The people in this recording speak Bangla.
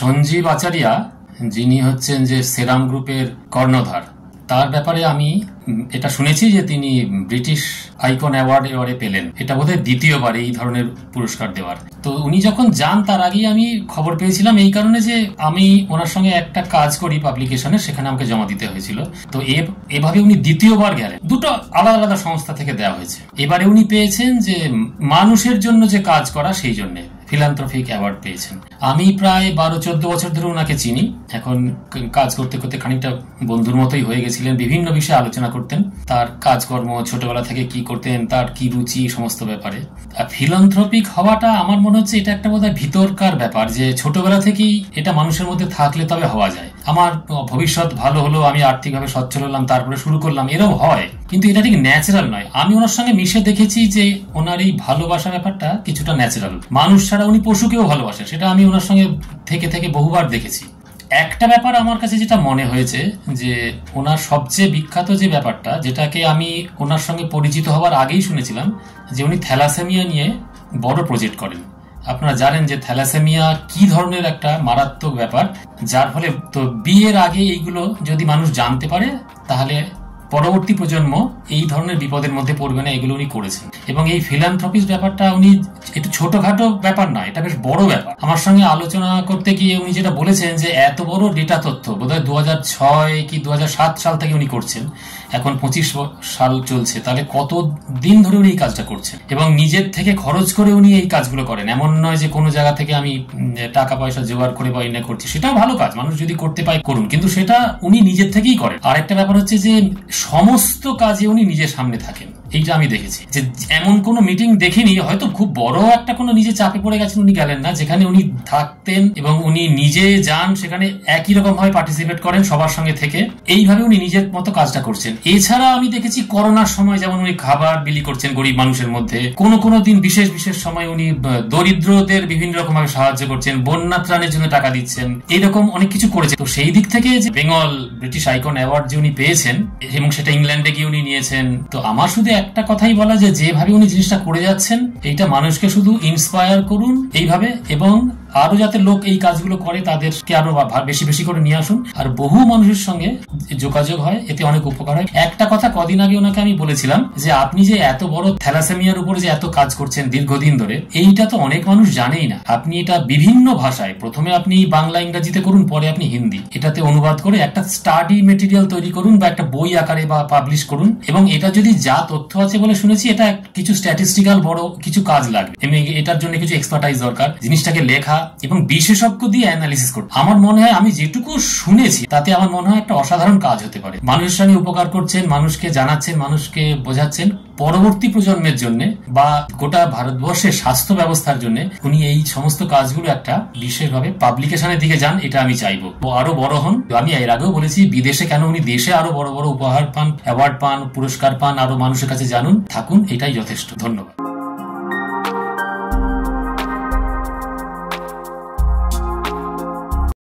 সঞ্জীব আচারিয়া, যিনি হচ্ছেন যে সেরাম গ্রুপের কর্ণধার, তার ব্যাপারে আমি এটা শুনেছি যে তিনি ব্রিটিশ আইকন অ্যাওয়ার্ড এবারে পেলেন। এটা বোধহয় দ্বিতীয়বার এই ধরনের পুরস্কার দেওয়ার। তো উনি যখন যান তার আগেই আমি খবর পেয়েছিলাম, এই কারণে যে আমি ওনার সঙ্গে একটা কাজ করি পাবলিকেশনে, সেখানে আমাকে জমা দিতে হয়েছিল। তো এভাবে উনি দ্বিতীয়বার গেলেন, দুটো আলাদা আলাদা সংস্থা থেকে দেওয়া হয়েছে। এবারে উনি পেয়েছেন যে মানুষের জন্য যে কাজ করা, সেই জন্য ফিলান্থ্রপিক অ্যাওয়ার্ড পেয়েছেন। আমি প্রায় 12-14 বছর ধরে ওনাকে চিনি। এখন কাজ করতে করতে খানিকটা বন্ধুর মতোই হয়ে গেছিলেন, বিভিন্ন বিষয়ে আলোচনা করতেন, তার কাজকর্ম, ছোটবেলা থেকে কি করতেন, তার কি রুচি, সমস্ত ব্যাপারে। আর ফিলান্থ্রপিক হওয়াটা আমার মনে হচ্ছে এটা একটা বোধহয় ভিতরকার ব্যাপার, যে ছোটবেলা থেকেই এটা মানুষের মধ্যে থাকলে তবে হওয়া যায়। আমার ভবিষ্যৎ ভালো হলো, আমি আর্থিকভাবে সচ্ছল হলাম, তারপরে শুরু করলাম, এরও হয়, কিন্তু এটা ঠিক ন্যাচারাল নয়। আমি ওনার সঙ্গে মিশে দেখেছি যে ওনার এই ভালোবাসা ব্যাপারটা কিছুটা ন্যাচারাল। মানুষ ছাড়া উনি পশুকেও ভালোবাসেন, সেটা আমি ওনার সঙ্গে থেকে থেকে বহুবার দেখেছি। একটা ব্যাপার আমার কাছে যেটা মনে হয়েছে, যে ওনার সবচেয়ে বিখ্যাত যে ব্যাপারটা, যেটাকে আমি ওনার সঙ্গে পরিচিত হওয়ার আগেই শুনেছিলাম, যে উনি থ্যালাসেমিয়া নিয়ে বড় প্রজেক্ট করেন। আপনারা জানেন যে থ্যালাসেমিয়া কি ধরনের একটা মারাত্মক ব্যাপার, যার ফলে তো বিয়ের আগে এইগুলো যদি মানুষ জানতে পারে, তাহলে পরবর্তী প্রজন্ম এই ধরনের বিপদের মধ্যে পড়বে না। এগুলো উনি করেছেন, এবং এই ফিলান্থ্রপিস ব্যাপারটা উনি একটু ছোটখাটো ব্যাপার না, এটা বেশ বড় ব্যাপার। আমার সঙ্গে আলোচনা করতে গিয়ে উনি যেটা বলেছেন, যে এত বড় ডেটা তথ্য বোধহয় 2006 কি 2007 সাল থেকে উনি করছেন, এখন 25 সাল চলছে, তাহলে কত দিন ধরে উনি এই কাজটা করছেন, এবং নিজের থেকে খরচ করে উনি এই কাজগুলো করেন। এমন নয় যে কোনো জায়গা থেকে আমি টাকা পয়সা জোগাড় করে বা এনে করছি, সেটাও ভালো কাজ, মানুষ যদি করতে পায় করুন, কিন্তু সেটা উনি নিজের থেকেই করেন। আর একটা ব্যাপার হচ্ছে যে সমস্ত কাজে উনি নিজের সামনে থাকেন, এইটা আমি দেখেছি। যে এমন কোন মিটিং দেখিনি, হয়তো খুব বড় একটা কোনো নিজে চাপে পড়ে গেছেন উনি গেলেন না, যেখানে উনি থাকতেন এবং উনি নিজে যান, সেখানে একই রকম ভাবে পার্টিসিপেট করেন সবার সঙ্গে থেকে, এইভাবে উনি নিজের মতো কাজটা করছেন। এছাড়া আমি দেখেছি করোনার সময় যেমন উনি খাবার বিলি করছেন গরিব মানুষের মধ্যে, কোনো দিন বিশেষ বিশেষ সময় উনি দরিদ্রদের বিভিন্ন রকম ভাবে সাহায্য করছেন, বন্যা ত্রাণের জন্য টাকা দিচ্ছেন, এইরকম অনেক কিছু করেছেন। তো সেই দিক থেকে যে বেঙ্গল ব্রিটিশ আইকন অ্যাওয়ার্ড যে উনি পেয়েছেন, এবং সেটা ইংল্যান্ডে গিয়ে উনি নিয়েছেন, তো আমার শুধু একটা কথাই বলা, যে যেভাবে উনি জিনিসটা করে যাচ্ছেন, এইটা মানুষকে শুধু ইন্সপায়ার করুন এইভাবে, এবং আরো যাতে লোক এই কাজগুলো করে, তাদেরকে আরো বেশি বেশি করে নিয়ে আসুন, আর বহু মানুষের সঙ্গে যোগাযোগ হয়, এতে অনেক উপকার হয়। একটা কথা কদিন আগে ওনাকে আমি বলেছিলাম, যে আপনি যে এত বড় থ্যালাসেমিয়ার উপরে যে এত কাজ করছেন দীর্ঘদিন ধরে, এইটা তো অনেক মানুষ জানেই না। আপনি এটা বিভিন্ন ভাষায়, প্রথমে আপনি বাংলা ইংরেজিতে করুন, পরে আপনি হিন্দি, এটাতে অনুবাদ করে একটা স্টাডি মেটেরিয়াল তৈরি করুন, বা একটা বই আকারে বা পাবলিশ করুন, এবং এটা যদি যা তথ্য আছে বলে শুনেছি, এটা কিছু স্ট্যাটিস্টিক্যাল বড় কিছু কাজ লাগবে, এটার জন্য কিছু এক্সপার্টাইজ দরকার, জিনিসটাকে লেখা এবং বিশেষজ্ঞ দিয়ে অ্যানালিসিস করতে। আমার মনে হয়, আমি যেটুকু শুনেছি তাতে আমার মনে হয় একটা অসাধারণ কাজ হতে পারে। মানুষের সঙ্গে উপকার করছেন, মানুষকে জানাচ্ছেন, মানুষকে বোঝাচ্ছেন, পরবর্তী প্রজন্মের জন্য বা গোটা ভারতবর্ষের স্বাস্থ্য ব্যবস্থার জন্য উনি এই সমস্ত কাজগুলো একটা বিশেষভাবে পাবলিকেশনের দিকে যান, এটা আমি চাইবো। ও আরো বড় হন। আমি এর আগেও বলেছি, বিদেশে কেন, উনি দেশে আরো বড় বড় উপহার পান, অ্যাওয়ার্ড পান, পুরস্কার পান, আরো মানুষের কাছে জানুন, থাকুন, এটাই যথেষ্ট। ধন্যবাদ।